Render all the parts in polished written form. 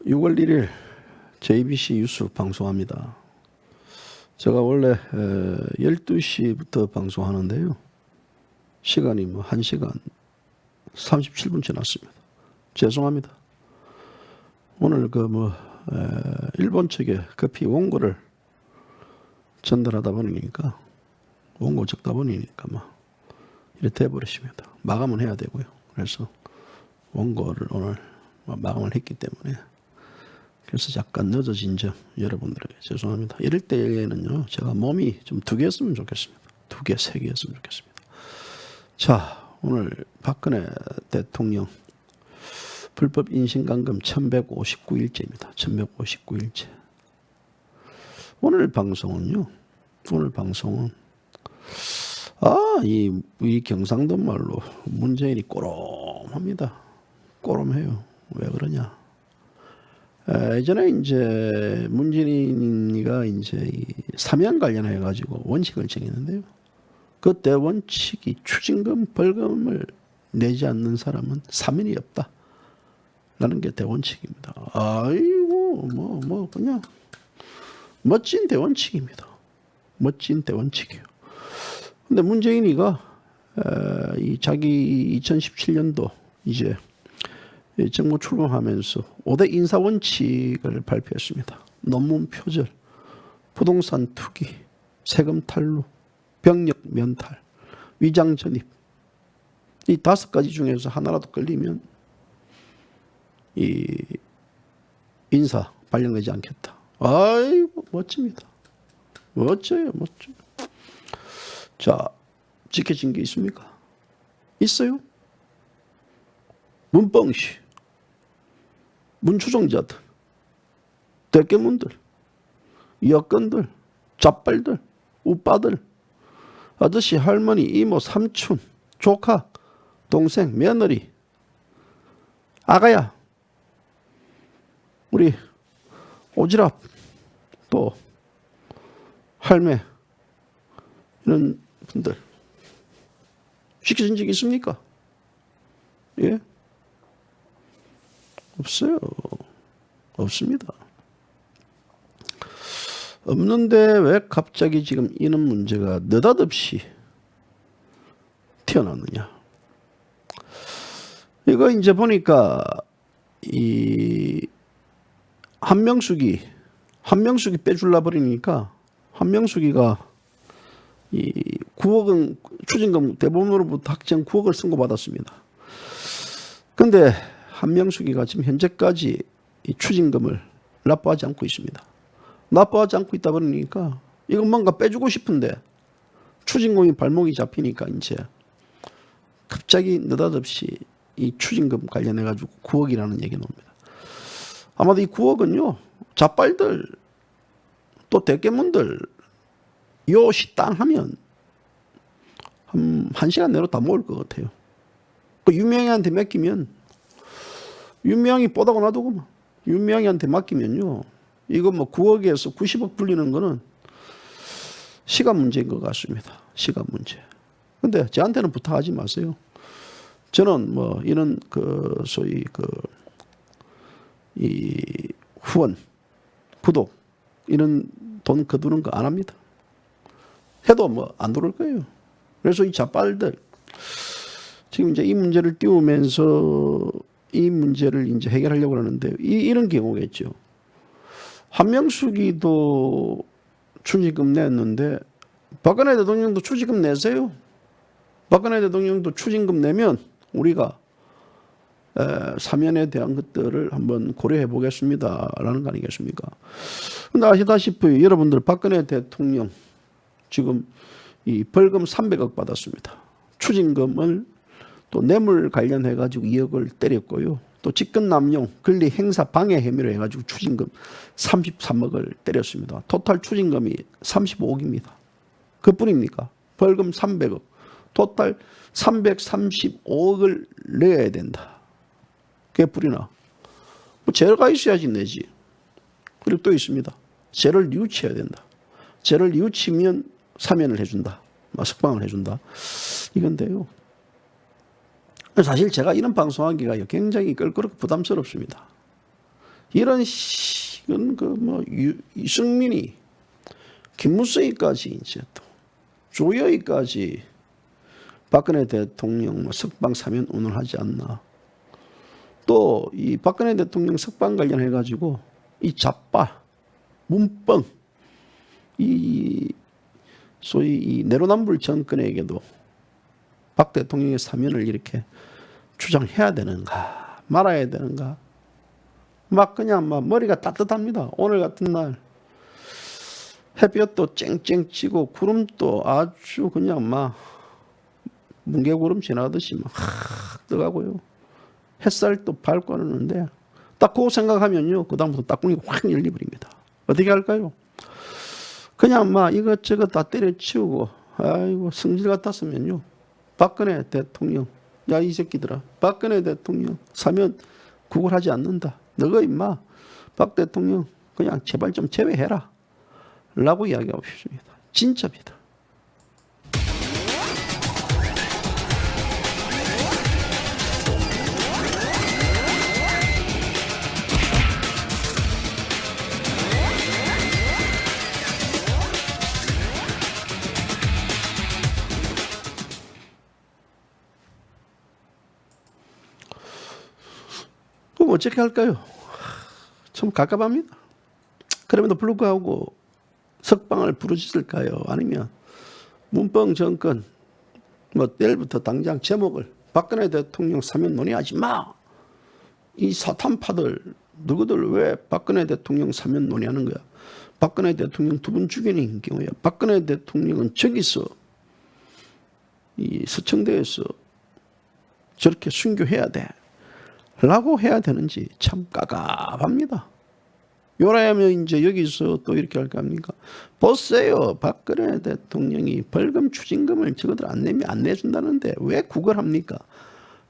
6월 1일 JBC 뉴스 방송합니다. 제가 원래 12시부터 방송하는데요. 시간이 1시간 37분 지났습니다. 죄송합니다. 오늘 일본 측에 급히 원고를 전달하다 보니까 원고 적다 보니까 이렇게 돼버렸습니다. 마감은 해야 되고요. 그래서 원고를 오늘 마감을 했기 때문에 그래서 약간 늦어진 점 여러분들에게 죄송합니다. 이럴 때에는요, 제가 몸이 좀 2개였으면 좋겠습니다. 2개, 3개였으면 좋겠습니다. 자, 오늘 박근혜 대통령 불법 인신감금 1159일째입니다. 1159일째. 오늘 방송은 이 경상도 말로 문재인이 꼬롬합니다. 꼬롬해요. 왜 그러냐? 예전에 이제 문재인이가 이제 이 사면 관련해 가지고 원칙을 정했는데요. 그 대원칙이 추징금 벌금을 내지 않는 사람은 사면이 없다라는 게 대원칙입니다. 아이고 그냥 멋진 대원칙입니다. 멋진 대원칙이에요. 근데 문재인이가 이 자기 2017년도 이제 정부 출범하면서 5대 인사원칙을 발표했습니다. 논문 표절, 부동산 투기, 세금 탈루, 병력 면탈, 위장 전입. 이 5가지 중에서 하나라도 걸리면 이 인사 발령되지 않겠다. 아이고 멋집니다. 멋져요. 자, 지켜진 게 있습니까? 있어요. 문뻥시, 문추종자들, 대깨문들, 여건들, 잡발들, 우빠들, 아저씨, 할머니, 이모, 삼촌, 조카, 동생, 며느리, 아가야, 우리 오지랖, 또 할매, 이런 분들 시켜진 적이 있습니까? 예? 없어요. 없습니다. 없는데 왜 갑자기 지금 이런 문제가 느닷없이 튀어나오느냐. 이거 이제 보니까 이 한명숙이 빼줄라 버리니까 한명숙이가 이 9억 원 추징금 대법원으로부터 확정 9억을 선고받았습니다. 근데 한명숙이가 지금 현재까지 이 추징금을 납부하지 않고 있습니다. 납부하지 않고 있다 보니까 이건 뭔가 빼주고 싶은데 추징금이 발목이 잡히니까 이제 갑자기 느닷없이 이 추징금 관련해 가지고 9억이라는 얘기 나옵니다. 아마도 이 9억은요, 잡발들 또 대깨문들 요 식당 하면 한 1시간 내로 다 모을 것 같아요. 그 유명인한테 맡기면 유명이 뽀다고 놔두고 유명이한테 맡기면요, 이거 9억에서 90억 불리는 거는 시간 문제인 것 같습니다. 시간 문제. 근데 저한테는 부탁하지 마세요. 저는 이런 소위 이 후원, 구독 이런 돈 거두는 거 안 합니다. 해도 안 들어올 거예요. 그래서 이 자빨들 지금 이제 이 문제를 띄우면서 이 문제를 이제 해결하려고 하는데 이런 경우겠죠. 한명숙이도 추징금 냈는데 박근혜 대통령도 추징금 내세요. 박근혜 대통령도 추징금 내면 우리가 사면에 대한 것들을 한번 고려해 보겠습니다라는 거 아니겠습니까? 근데 아시다시피 여러분들 박근혜 대통령 지금 이 벌금 300억 받았습니다. 추징금을 또 뇌물 관련해 가지고 2억을 때렸고요. 또 직권남용, 권리 행사 방해 혐의로 해 가지고 추징금 33억을 때렸습니다. 토탈 추징금이 35억입니다. 그뿐입니까? 벌금 300억, 토탈 335억을 내야 된다. 그게 뿌리나? 죄가 있어야지 내지. 그리고 또 있습니다. 죄를 뉘우쳐야 된다. 죄를 뉘우치면 사면을 해준다. 석방을 해준다. 이건데요. 사실 제가 이런 방송하기가 굉장히 껄끄럽고 부담스럽습니다. 이런 이건 그뭐 이승민이 김무성이까지 이제 또 조여이까지 박근혜 대통령 뭐 석방 사면 운운하지 않나. 또 이 박근혜 대통령 석방 관련해 가지고 이 잡바, 문뻥, 이 소위 이 내로남불 정권에게도 박 대통령의 사면을 이렇게 주장해야 되는가 말아야 되는가. 막 그냥 막 머리가 따뜻합니다. 오늘 같은 날 햇볕도 쨍쨍 찌고 구름도 아주 그냥 막 뭉게구름 지나듯이 막 떠가고요. 햇살도 밝고 하는데 딱 그거 생각하면요. 그다음부터 딱구니가 확 열려버립니다. 어떻게 할까요? 그냥 막 이것저것 다 때려치우고 아이고 성질 같았으면요. 박근혜 대통령 야 이 새끼들아 박근혜 대통령 사면 구걸하지 않는다. 너가 임마 박 대통령 그냥 제발 좀 제외해라 라고 이야기하고 싶습니다. 진짜입니다. 그럼 어떻게 할까요? 참 갑갑합니다. 그럼에도 불구하고 석방을 부르짖을까요? 아니면 문뻥 정권 뭐 내일부터 당장 제목을 박근혜 대통령 사면 논의하지 마. 이 사탄파들 누구들 왜 박근혜 대통령 사면 논의하는 거야? 박근혜 대통령 두 번 죽이는 경우에 박근혜 대통령은 저기서 이 서청대에서 저렇게 순교해야 돼 라고 해야 되는지 참 깝깝합니다. 요라면 이제 여기서 또 이렇게 할 겁니까? 보세요. 박근혜 대통령이 벌금 추징금을 저거들 안 내면 안 내준다는데 왜 구걸합니까?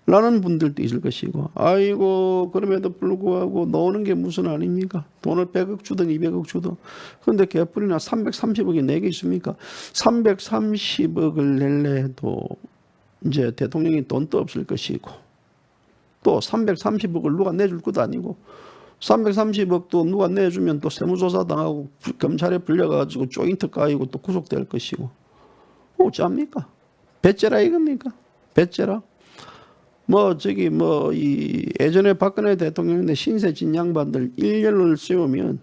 라는 분들도 있을 것이고 아이고 그럼에도 불구하고 넣는 게 무슨 아닙니까? 돈을 100억 주든 200억 주든 그런데 개뿔이나 330억이 내게 있습니까? 330억을 낼래 해도 이제 대통령이 돈도 없을 것이고 또 330억을 누가 내줄 것도 아니고 330억도 누가 내주면 또 세무조사 당하고 검찰에 불려가지고 조인트 까이고 또 구속될 것이고 어찌합니까? 배째라 이겁니까? 배째라? 뭐 저기 뭐 이 예전에 박근혜 대통령인데 신세 진 양반들 일렬을 세우면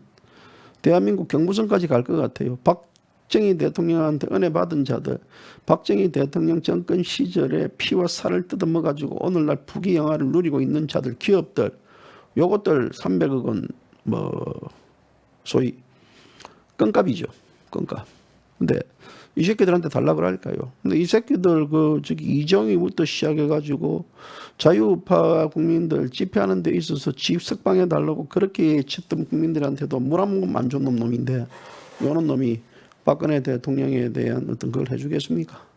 대한민국 경부선까지 갈 것 같아요. 박정희 대통령한테 은혜 받은 자들, 박정희 대통령 정권 시절에 피와 살을 뜯어먹어가지고 오늘날 부귀영화를 누리고 있는 자들, 기업들, 요것들 300억 원 뭐 소위 껌값이죠. 껌값. 근데 이 새끼들한테 달라고 할까요? 근데 이 새끼들 그 저기 이정희부터 시작해가지고 자유우파 국민들 집회하는 데 있어서 집 석방해 달라고 그렇게 쳤던 국민들한테도 물 한 모금 안 준 놈인데 요런 놈이 박근혜 대통령에 대한 어떤 걸 해주겠습니까?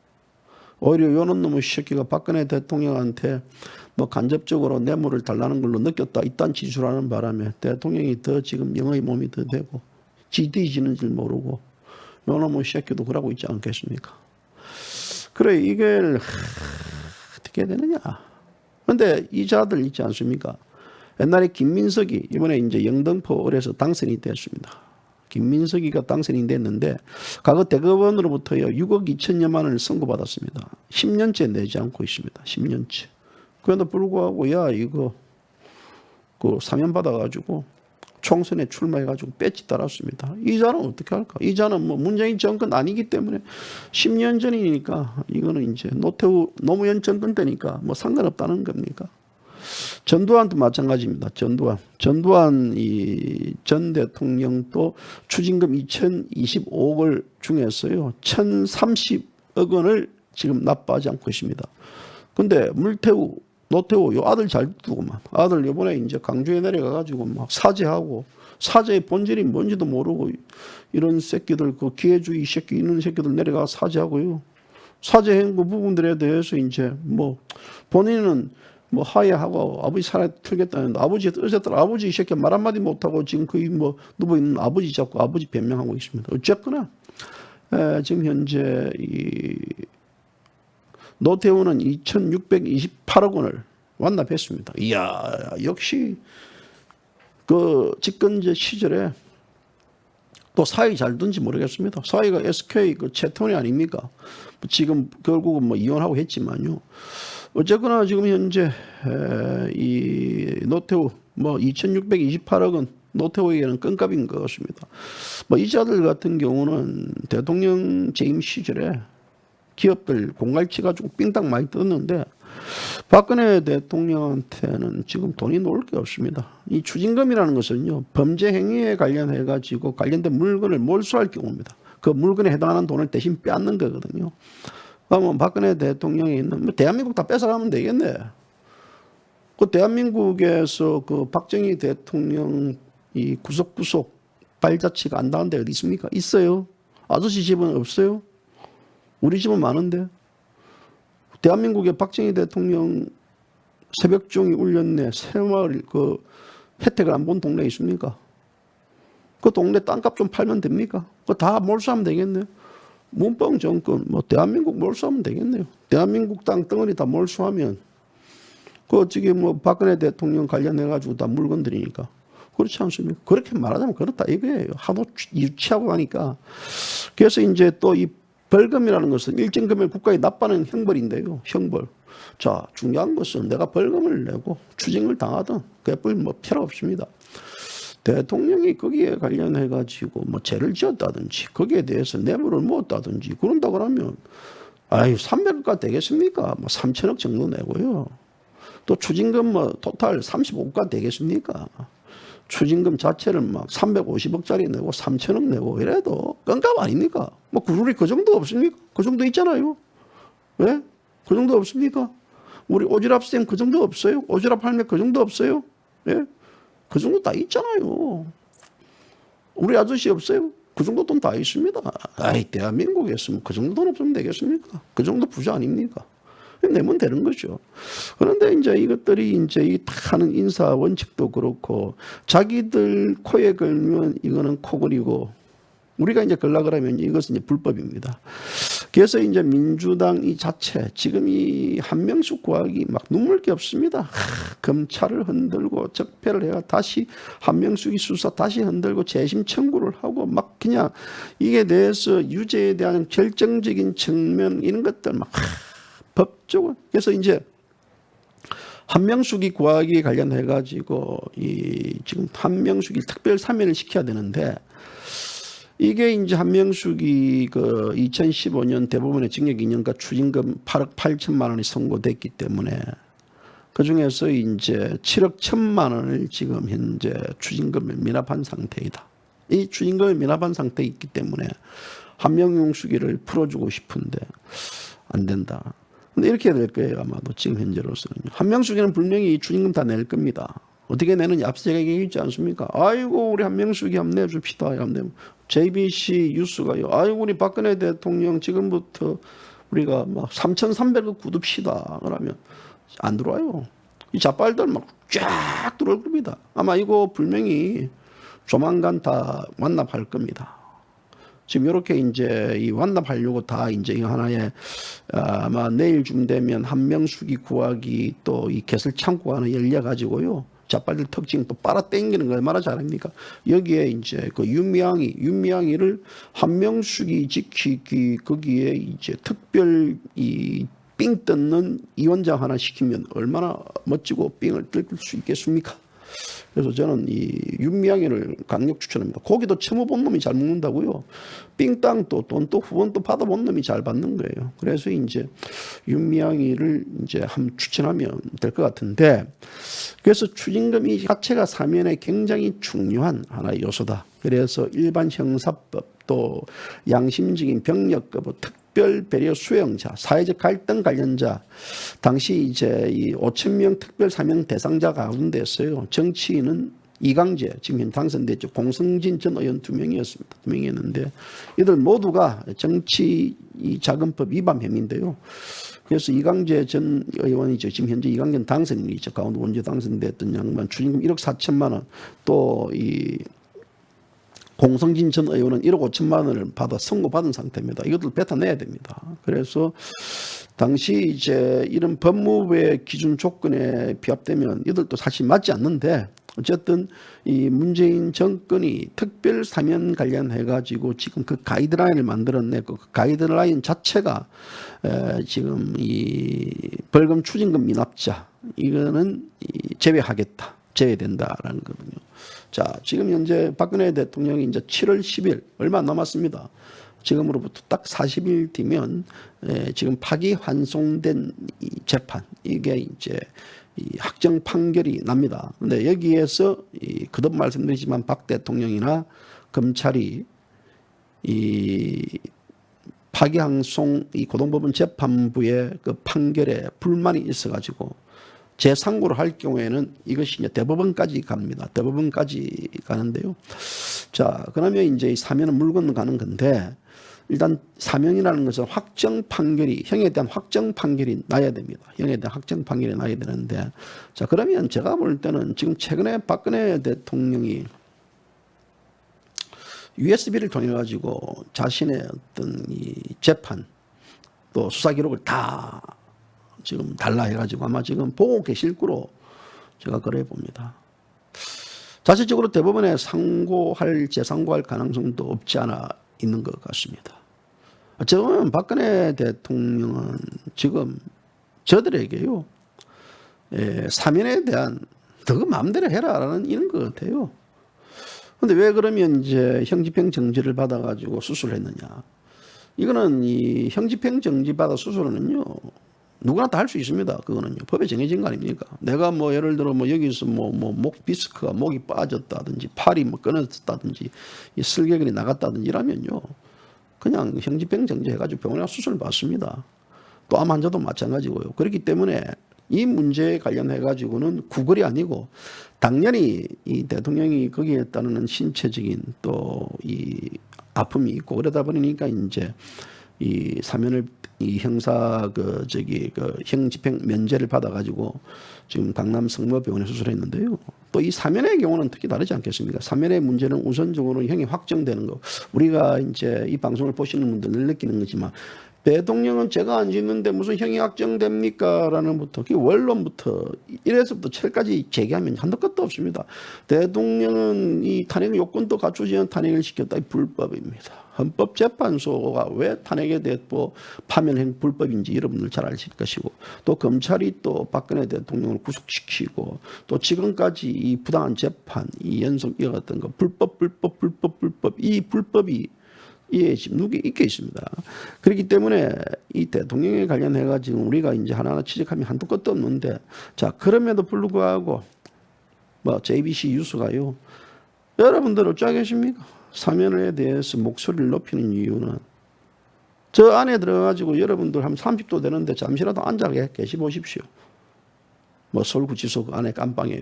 오히려 요런 놈의 새끼가 박근혜 대통령한테 뭐 간접적으로 뇌물을 달라는 걸로 느꼈다. 이딴 지수라는 바람에 대통령이 더 지금 영의 몸이 더 되고 지디지는 줄 모르고 요놈의 새끼도 그러고 있지 않겠습니까? 그래 이게 어떻게 해야 되느냐. 그런데 이 자들 있지 않습니까? 옛날에 김민석이 이번에 이제 영등포을에서 당선이 됐습니다. 김민석이가 당선이 됐는데 과거 대법원으로부터요 6억 2천여만 원을 선고받았습니다. 10년째 내지 않고 있습니다. 10년째. 그런데 불구하고 야 이거 그 사면 받아가지고 총선에 출마해가지고 배지 달았습니다. 이 자는 어떻게 할까? 이 자는 뭐 문재인 정권 아니기 때문에 10년 전이니까 이거는 이제 노무현 정권 때니까 뭐 상관없다는 겁니까? 전두환도 마찬가지입니다. 전두환 이 전 대통령도 추징금 2025억을 중에서요 1,030억 원을 지금 납부하지 않고 있습니다. 근데 물태우 노태우 요 아들 잘 두고만 아들 요번에 이제 강주에 내려가가지고 막 사죄하고 사죄의 본질이 뭔지도 모르고 이런 새끼들 그 기회주의 새끼 있는 새끼들 내려가 사죄하고요. 사죄한 그 부분들에 대해서 이제 뭐 본인은 뭐 하야하고 아버지 살아 틀겠다는데 아버지 어쨌든 아버지 이 새끼 말 한마디 못하고 지금 거의 뭐 누워 있는 아버지 잡고 아버지 변명하고 있습니다. 어쨌거나 지금 현재 이 노태우는 2,628억 원을 완납했습니다. 이야 역시 그 집권제 시절에 또 사이 잘 둔지 모르겠습니다. 사이가 SK 그 채톤이 아닙니까? 지금 결국은 뭐 이혼하고 했지만요. 어쨌거나 지금 현재 이 노태우 뭐 2,628억은 노태우에게는 껌값인 것 같습니다. 뭐 이자들 같은 경우는 대통령 재임 시절에 기업들 공갈치 가지고 삥땅 많이 떴는데 박근혜 대통령한테는 지금 돈이 놓을 게 없습니다. 이 추징금이라는 것은요, 범죄 행위에 관련해 가지고 관련된 물건을 몰수할 경우입니다. 그 물건에 해당하는 돈을 대신 빼앗는 거거든요. 그러면 박근혜 대통령이 있는 뭐 대한민국 다 뺏어가면 되겠네. 그 대한민국에서 그 박정희 대통령 이 구석구석 발자취가 안 닿은 데 어디 있습니까? 있어요. 아저씨 집은 없어요. 우리 집은 많은데. 대한민국의 박정희 대통령 새벽종이 울렸네 새마을 그 혜택을 안 본 동네 있습니까? 그 동네 땅값 좀 팔면 됩니까? 그거 다 몰수하면 되겠네요. 문방 정권 뭐 대한민국 몰수하면 되겠네요. 대한민국 땅 덩어리 다 몰수하면 그 어떻게 뭐 박근혜 대통령 관련해 가지고 다 물건들이니까 그렇지 않습니까? 그렇게 말하자면 그렇다 이거예요. 하도 유치하고 하니까. 그래서 이제 또 이 벌금이라는 것은 일정 금액 국가에 납부하는 형벌인데요. 형벌. 자, 중요한 것은 내가 벌금을 내고 추징을 당하든 그게 뭐 필요 없습니다. 대통령이 거기에 관련해 가지고 뭐 죄를 지었다든지 거기에 대해서 뇌물을 모았다든지 그런다 그러면 아유 300억가 되겠습니까? 뭐 3천억 정도 내고요. 또 추징금 뭐 토탈 35억가 되겠습니까? 추징금 자체를 막 350억짜리 내고 3천억 내고 이래도 껌값 아닙니까? 뭐 구룰이 그 정도 없습니까? 그 정도 있잖아요. 왜? 그 정도 없습니까? 우리 오지랖 쌤 그 정도 없어요? 오지랖 할매 그 정도 없어요? 예? 그 정도 다 있잖아요. 우리 아저씨 없어요? 그 정도 돈 다 있습니다. 아이, 대한민국에서 뭐 그 정도 돈 없으면 되겠습니까? 그 정도 부자 아닙니까? 내면 되는 거죠. 그런데 이제 이것들이 이제 이 하는 인사 원칙도 그렇고 자기들 코에 걸면 이거는 코걸이고 우리가 이제 걸라 그러면 이것은 이제 불법입니다. 그래서 이제 민주당 이 자체 지금 이 한명숙 고학이 막 눈물겹습니다. 검찰을 흔들고 적폐를 해가 다시 한명숙이 수사 다시 흔들고 재심 청구를 하고 막 그냥 이게 대해서 유죄에 대한 결정적인 측면 이런 것들 막 법적으로 그래서 이제 한명숙이 구하기에 관련해 가지고 이 지금 한명숙이 특별 사면을 시켜야 되는데 이게 이제 한명숙이 그 2015년 대법원의 징역 2년과 추징금 8억 8천만 원이 선고됐기 때문에 그 중에서 이제 7억 1천만 원을 지금 현재 추징금을 미납한 상태이다. 이 추징금을 미납한 상태에 있기 때문에 한명숙이를 풀어주고 싶은데 안 된다. 근데 이렇게 될 거예요. 아마도 지금 현재로서는. 한명숙이는 분명히 추징금 다 낼 겁니다. 어떻게 내느냐 앞서 제가 얘기했지 않습니까? 아이고 우리 한명숙이 한번 내줍시다. JBC 뉴스가요. 아이고 우리 박근혜 대통령 지금부터 우리가 막 3,300억 굳읍시다. 그러면 안 들어와요. 이 자빨들 막 쫙 들어올 겁니다. 아마 이거 분명히 조만간 다 완납할 겁니다. 지금 이렇게 이제 이 완납하려고 다 이제 하나의 아마 내일쯤 되면 한명숙이 구하기 또 이 개설 창고가 하나 열려가지고요. 자빨들 특징 또 빨아 당기는 거 얼마나 잘합니까? 여기에 이제 그 윤미향이를 한명숙이 지키기 거기에 이제 특별 이 삥 뜯는 위원장 하나 시키면 얼마나 멋지고 삥을 뜯을 수 있겠습니까? 그래서 저는 이 윤미향이를 강력 추천합니다. 고기도 처음 본 놈이 잘 먹는다고요. 삥땅도 돈도 후원도 받아본 놈이 잘 받는 거예요. 그래서 이제 윤미향이를 이제 한번 추천하면 될 것 같은데 그래서 추징금이 자체가 사면에 굉장히 중요한 하나의 요소다. 그래서 일반 형사법 또 양심적인 병력급 특별 배려 수용자, 사회적 갈등 관련자, 당시 이제 이 5,000명 특별 사면 대상자 가운데였어요. 정치인은 이강재 지금 현 당선됐죠. 공성진 전 의원 2명이었습니다. 2명이었는데 이들 모두가 정치 자금법 위반 혐의인데요. 그래서 이강재 전 의원이죠. 지금 현재 이강재 당선인이죠. 가운데 원제 당선됐던 양반 추징금 1억 4천만 원, 또 이 공성진 전 의원은 1억 5천만 원을 받아 선고받은 상태입니다. 이것들 뱉어내야 됩니다. 그래서 당시 이제 이런 법무부의 기준 조건에 비합되면 이들도 사실 맞지 않는데 어쨌든 이 문재인 정권이 특별 사면 관련해 가지고 지금 그 가이드라인을 만들어내고 그 가이드라인 자체가 지금 이 벌금 추징금 미납자 이거는 제외하겠다, 제외된다라는 거군요. 자, 지금 현재 박근혜 대통령이 이제 7월 10일 얼마 안 남았습니다. 지금으로부터 딱 40일 뒤면 지금 파기환송된 이 재판 이게 이제 이 확정 판결이 납니다. 근데 여기에서 거듭 말씀드리지만 박 대통령이나 검찰이 이 파기환송 이 고등법원 재판부의 그 판결에 불만이 있어가지고 재상고를 할 경우에는 이것이 이제 대법원까지 갑니다. 대법원까지 가는데요. 자, 그러면 이제 이 사면은 물 건너가는 건데 일단 사면이라는 것은 확정 판결이 형에 대한 확정 판결이 나야 됩니다. 형에 대한 확정 판결이 나야 되는데 자, 그러면 제가 볼 때는 지금 최근에 박근혜 대통령이 USB를 통해 가지고 자신의 어떤 이 재판 또 수사 기록을 다 지금 달라 해가지고 아마 지금 보고 계실 거로 제가 그래 봅니다. 자체적으로 대법원에 재상고할 가능성도 없지 않아 있는 것 같습니다. 제가 보면 박근혜 대통령은 지금 저들에게요, 사면에 대한 너 마음대로 해라라는 이런 것 같아요. 근데 왜 그러면 이제 형집행 정지를 받아가지고 수술을 했느냐? 이거는 이 형집행 정지 받아 수술은요, 누구나 다 할 수 있습니다. 그거는요. 법에 정해진 거 아닙니까? 내가 뭐 예를 들어 뭐 여기서 목 디스크가 목이 빠졌다든지 팔이 뭐 끊어졌다든지 이 슬개근이 나갔다든지 이러면요. 그냥 형집행 정지해가지고 병원에 가서 수술을 받습니다. 또 암 환자도 마찬가지고요. 그렇기 때문에 이 문제에 관련해가지고는 구걸이 아니고 당연히 이 대통령이 거기에 따르는 신체적인 또 이 아픔이 있고 그러다 보니까 이제 이 사면을 이 형사 형집행 면제를 받아가지고 지금 강남 성모병원에 수술했는데요. 또 이 사면의 경우는 특히 다르지 않겠습니까? 사면의 문제는 우선적으로 형이 확정되는 거. 우리가 이제 이 방송을 보시는 분들 늘 느끼는 거지만 대통령은 죄가 안 짓는데 무슨 형이 확정됩니까? 라는 부터 그 원론부터 1에서부터 7까지 제기하면 한도 끝도 없습니다. 대통령은 이 탄핵 요건도 갖추지 않은 탄핵을 시켰다. 불법입니다. 헌법재판소가 왜 탄핵에 대해 파면행 불법인지 여러분들 잘 아실 것이고 또 검찰이 또 박근혜 대통령을 구속시키고 또 지금까지 이 부당한 재판 이 연속 이어갔던 거 불법 이 불법이 예, 지금 누게 있게 있습니다. 그렇기 때문에 이 대통령에 관련해가지고 우리가 이제 하나하나 취직하면 한도 끝도 없는데 자, 그럼에도 불구하고 뭐 JBC 뉴스가요. 여러분들 어쩌 계십니까? 사면에 대해서 목소리를 높이는 이유는 저 안에 들어가지고 여러분들 한 30도 되는데 잠시라도 앉아 계시 보십시오. 뭐 서울구치소 안에 깜빵이에요.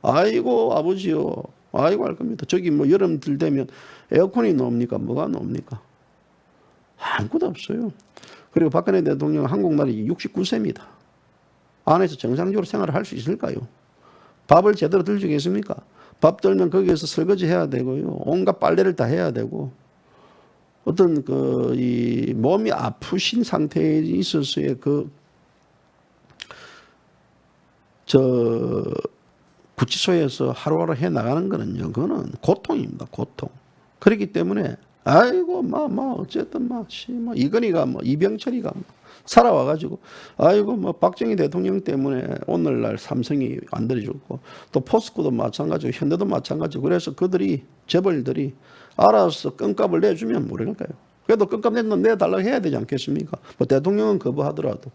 아이고 아버지요. 아이고 할 겁니다. 저기 뭐 여름들 되면 에어컨이 나옵니까? 뭐가 나옵니까? 아무것도 없어요. 그리고 박근혜 대통령 한국말이 69세입니다. 안에서 정상적으로 생활을 할 수 있을까요? 밥을 제대로 들 수 있겠습니까? 밥 들면 거기에서 설거지 해야 되고요. 온갖 빨래를 다 해야 되고 어떤 이 몸이 아프신 상태에 있어서의 구치소에서 하루하루 해 나가는 거는요, 그거는 고통입니다, 고통. 그렇기 때문에, 아이고, 어쨌든, 이건희가 이병철이가 살아와가지고, 아이고, 박정희 대통령 때문에 오늘날 삼성이 안 들어줬고, 또 포스코도 마찬가지고, 현대도 마찬가지고, 그래서 재벌들이 알아서 껌값을 내주면 모르니까요. 그래도 껌값 내달라고 해야 되지 않겠습니까? 뭐 대통령은 거부하더라도.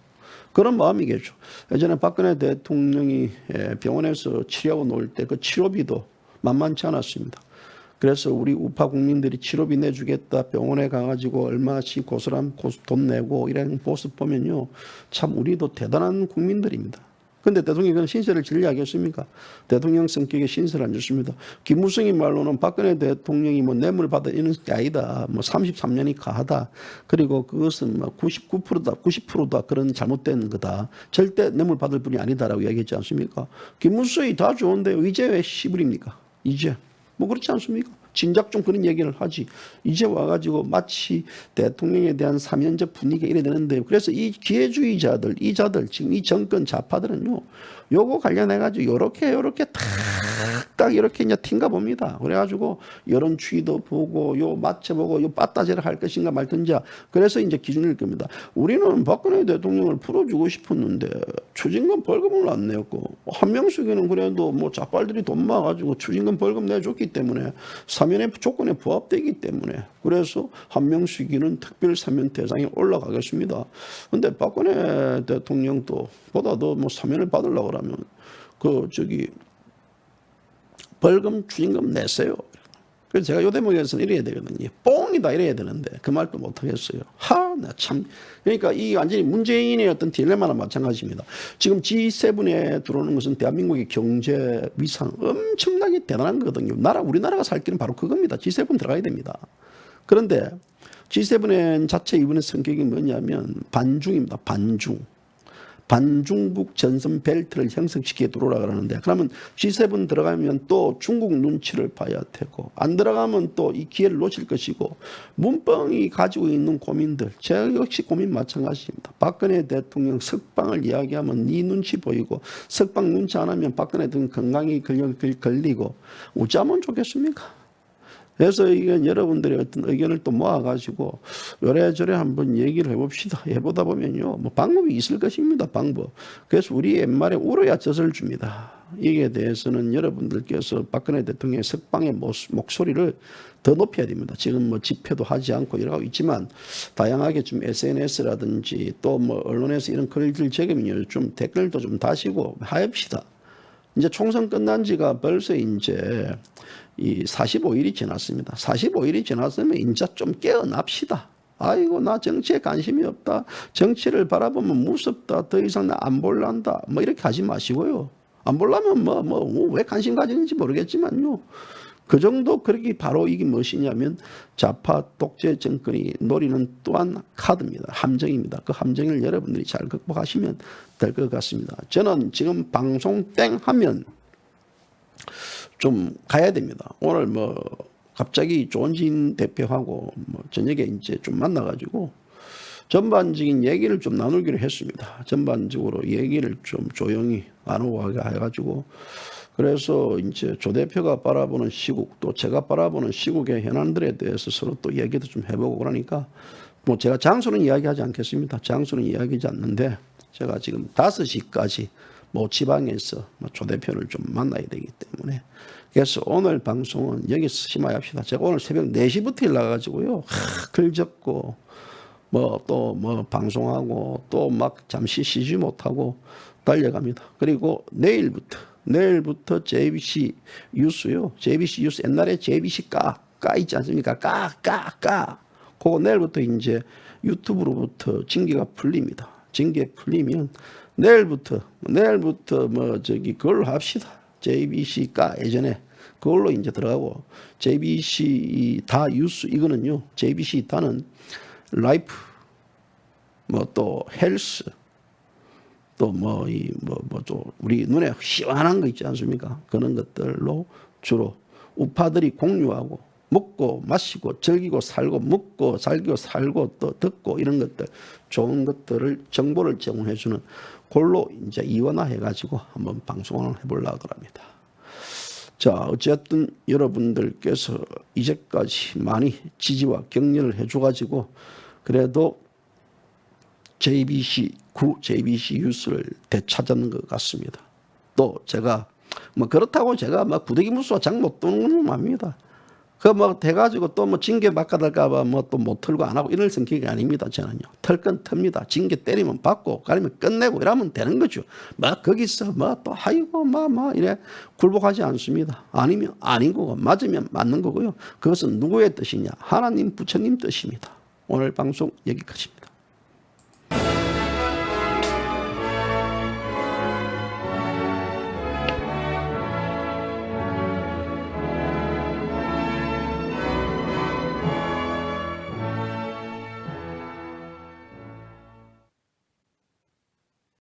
그런 마음이겠죠. 예전에 박근혜 대통령이 병원에서 치료하고 놓을 때 그 치료비도 만만치 않았습니다. 그래서 우리 우파 국민들이 치료비 내주겠다 병원에 가가지고 얼마씩 고스란히 돈 내고 이런 모습 보면요. 참 우리도 대단한 국민들입니다. 그런데 대통령이 그런 신세를 진리하겠습니까? 대통령 성격에 신세를 안 줬습니다. 김무성이 말로는 박근혜 대통령이 뭐 뇌물 받아 이런 게 아니다. 뭐 33년이 가하다. 그리고 그것은 뭐 99%다, 90%다 그런 잘못된 거다. 절대 뇌물 받을 분이 아니다라고 얘기했지 않습니까? 김무성이 다 좋은데 이제 왜 시부립니까? 이제. 뭐 그렇지 않습니까? 진작 좀 그런 얘기를 하지. 이제 와가지고 마치 대통령에 대한 사면적 분위기가 이래 되는데 그래서 이 기회주의자들, 지금 이 정권 좌파들은요, 요거 관련해가지고 요렇게 다 딱 이렇게 이제 튄가 봅니다. 그래가지고 여론 추이도 보고 요 맞춰보고 요 빠따제를 할 것인가 말든지. 그래서 이제 기준일 겁니다. 우리는 박근혜 대통령을 풀어주고 싶었는데 추징금 벌금을 안 내었고 한명숙이는 그래도 뭐 자빨들이 돈 모아가지고 추징금 벌금 내줬기 때문에 사면의 조건에 부합되기 때문에 그래서 한명숙이는 특별 사면 대상에 올라가겠습니다. 근데 박근혜 대통령도 보다 더 뭐 사면을 받으려고 그러면 벌금 추징금 내세요. 그래서 제가 요 대목에서는 이래야 되거든요. 뽕이다 이래야 되는데 그 말도 못 하겠어요. 나 참. 그러니까 이 완전히 문재인의 어떤 딜레마나 마찬가지입니다. 지금 G7에 들어오는 것은 대한민국의 경제 위상 엄청나게 대단한 거거든요. 우리나라가 살 길은 바로 그겁니다. G7 들어가야 됩니다. 그런데 G7의 자체 이번에 성격이 뭐냐면 반중입니다. 반중국 전선 벨트를 형성시키게 들어오라 그러는데 그러면 G7 들어가면 또 중국 눈치를 봐야 되고 안 들어가면 또 이 기회를 놓칠 것이고 문뻥이 가지고 있는 고민들 제가 역시 고민 마찬가지입니다. 박근혜 대통령 석방을 이야기하면 네 눈치 보이고 석방 눈치 안 하면 박근혜 등 건강이 걸리고 어쩌면 좋겠습니까? 그래서 이건 여러분들의 어떤 의견을 또 모아가지고 요래저래 한번 얘기를 해봅시다. 해보다 보면요, 뭐 방법이 있을 것입니다. 방법. 그래서 우리 옛말에 울어야 젖을 줍니다. 이게 대해서는 여러분들께서 박근혜 대통령의 석방의 목소리를 더 높여야 됩니다. 지금 뭐 집회도 하지 않고 이러고 있지만 다양하게 좀 SNS라든지 또 뭐 언론에서 이런 글들 적으면요, 좀 댓글도 좀 다시고 하십시다. 이제 총선 끝난 지가 벌써 이제 이 45일이 지났습니다. 45일이 지났으면 이제 좀 깨어납시다. 아이고 나 정치에 관심이 없다. 정치를 바라보면 무섭다. 더 이상 나 안 볼란다. 뭐 이렇게 하지 마시고요. 안 볼라면 왜 관심 가지는지 모르겠지만요. 그 정도 그렇게 바로 이게 무엇이냐면 좌파 독재 정권이 노리는 또한 카드입니다. 함정입니다. 그 함정을 여러분들이 잘 극복하시면 될 것 같습니다. 저는 지금 방송 땡 하면 좀 가야 됩니다. 오늘 뭐 갑자기 조원진 대표하고 뭐 저녁에 이제 좀 만나가지고 전반적인 얘기를 좀 나누기로 했습니다. 전반적으로 얘기를 좀 조용히 나누고 해가지고 그래서 이제 조 대표가 바라보는 시국 또 제가 바라보는 시국의 현안들에 대해서 서로 또 얘기도 좀 해보고 그러니까 뭐 제가 장소는 이야기하지 않겠습니다. 장소는 이야기하지 않는데 제가 지금 5시까지 뭐 지방에서 조 대표를 좀 만나야 되기 때문에 그래서 오늘 방송은 여기서 심화합시다. 제가 오늘 새벽 4시부터 일어나가지고요. 글 적고 뭐 방송하고 또 막 잠시 쉬지 못하고 달려갑니다. 그리고 내일부터 JBC 뉴스요. JBC 뉴스 옛날에 JBC 까 있지 않습니까? 까. 그거 내일부터 이제 유튜브로부터 징계가 풀립니다. 징계 풀리면 내일부터 그걸로 합시다. JBC 까 예전에 그걸로 이제 들어가고 JBC 다 뉴스 이거는요. JBC 다는 라이프 또 헬스 또 우리 눈에 시원한 거 있지 않습니까? 그런 것들로 주로 우파들이 공유하고 먹고 마시고 즐기고 살고 먹고 살고 또 듣고 이런 것들 좋은 것들을 정보를 제공해 주는 걸로 이제 이원화해 가지고 한번 방송을 해보려고 합니다. 자, 어쨌든 여러분들께서 이제까지 많이 지지와 격려를 해줘 가지고 그래도 JBC 뉴스를 되찾았는 것 같습니다. 또 제가 그렇다고 제가 부대기 무수와 장 못 도는 건 압니다. 돼가지고 또 징계 받아갈까봐 또 못 털고 안 하고 이런 성격이 아닙니다. 저는요. 털 건 텁니다. 징계 때리면 받고 가리면 끝내고 이러면 되는 거죠. 거기서 또 아이고 이래 굴복하지 않습니다. 아니면 아닌 거고 맞으면 맞는 거고요. 그것은 누구의 뜻이냐? 하나님 부처님 뜻입니다. 오늘 방송 여기까지입니다.